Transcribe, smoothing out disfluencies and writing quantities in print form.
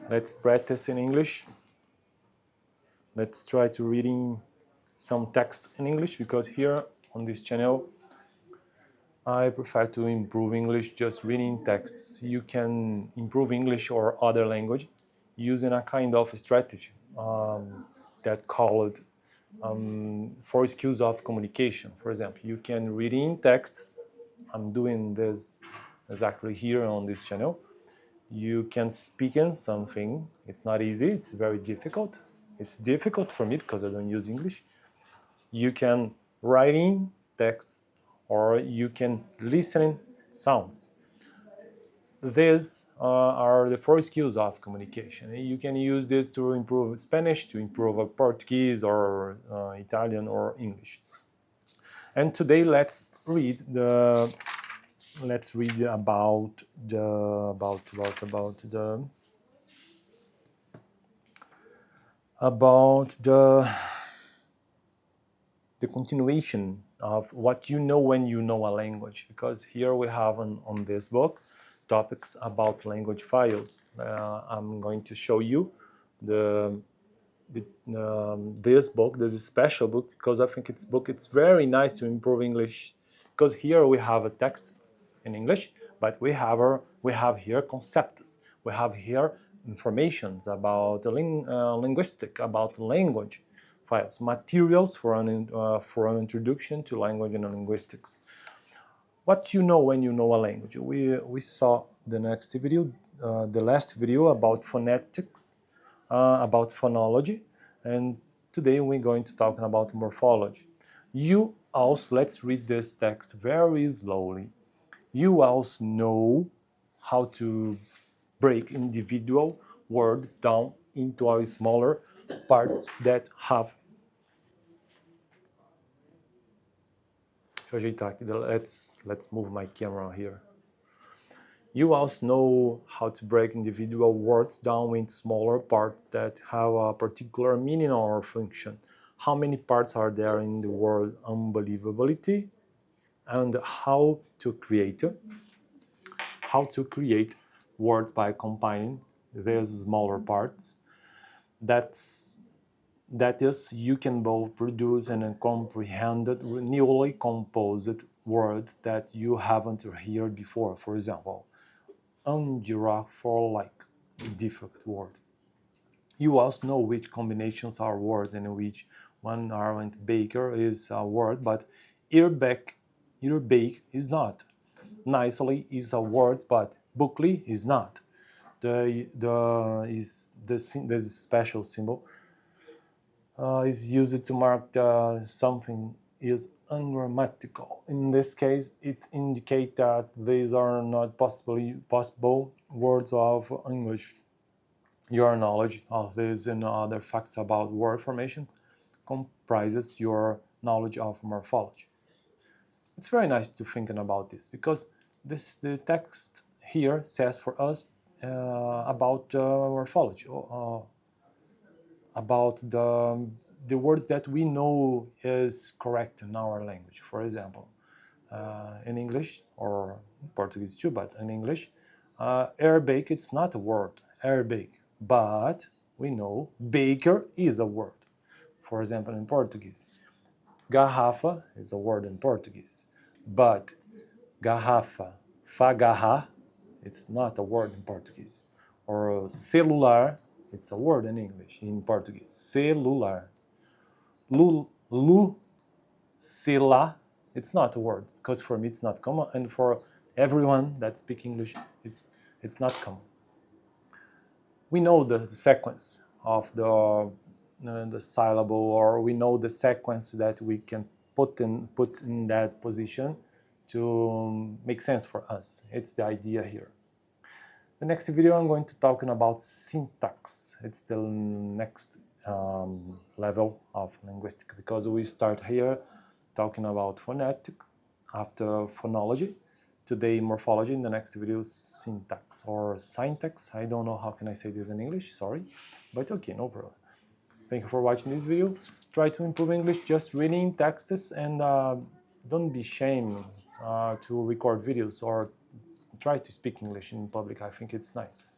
Let's practice in English. Let's try to reading some text in English, because here on this channel I prefer to improve English just reading texts. You can improve English or other language using a kind of strategy that called 4 skills of communication. For example, you can read in texts. I'm doing this exactly here on this channel. You can speak in something. It's not easy, it's very difficult. It's difficult for me because I don't use English. You can write in texts, or you can listen sounds. These are the 4 skills of communication. You can use this to improve Spanish, to improve Portuguese or Italian or English. And today let's read about the continuation of what you know when you know a language, because here we have on this book topics about language files. I'm going to show you this book, this special book, because I think it's very nice to improve English, because here we have a text in English, but we have here concepts, we have here informations about the linguistic, about language files, materials for an introduction to language and linguistics. What you know when you know a language. We saw the last video about phonetics, about phonology, and today we're going to talk about morphology. You also, let's read this text very slowly. You also know how to break individual words down into a smaller parts that have. Deixa eu ajeitar aqui. Let's move my camera here. You also know how to break individual words down into smaller parts that have a particular meaning or function. How many parts are there in the word unbelievability? And how to create words by combining these smaller parts. That is, you can both produce and comprehend newly composed words that you haven't heard before. For example, giraffe for like difficult word. You also know which combinations are words and which one aren't. Baker is a word, but earbake is not. Nicely is a word, but bookly is not. This special symbol is used to mark something is ungrammatical. In this case, it indicates that these are not possible words of English. Your knowledge of this and other facts about word formation comprises your knowledge of morphology. It's very nice to think about this, because the text here says for us about morphology, about the words that we know is correct in our language. For example, in English, or in Portuguese too, but in English, airbake, it's not a word, airbake, but we know baker is a word. For example, in Portuguese, garrafa is a word in Portuguese, but garrafa, fagarra, it's not a word in Portuguese. Or celular, it's a word in English, in Portuguese, celular. Lucila, it's not a word, because for me it's not common, and for everyone that speaks English, it's not common. We know the sequence of the syllable, or we know the sequence that we can put in that position to make sense for us. It's the idea here. The next video I'm going to talk about syntax. It's the next level of linguistic, because we start here talking about phonetic, after phonology, today morphology, in the next video syntax or syntax. I don't know how can I say this in English, sorry, but okay, no problem. Thank you for watching this video. Try to improve English just reading texts, and don't be ashamed to record videos or try to speak English in public. I think it's nice.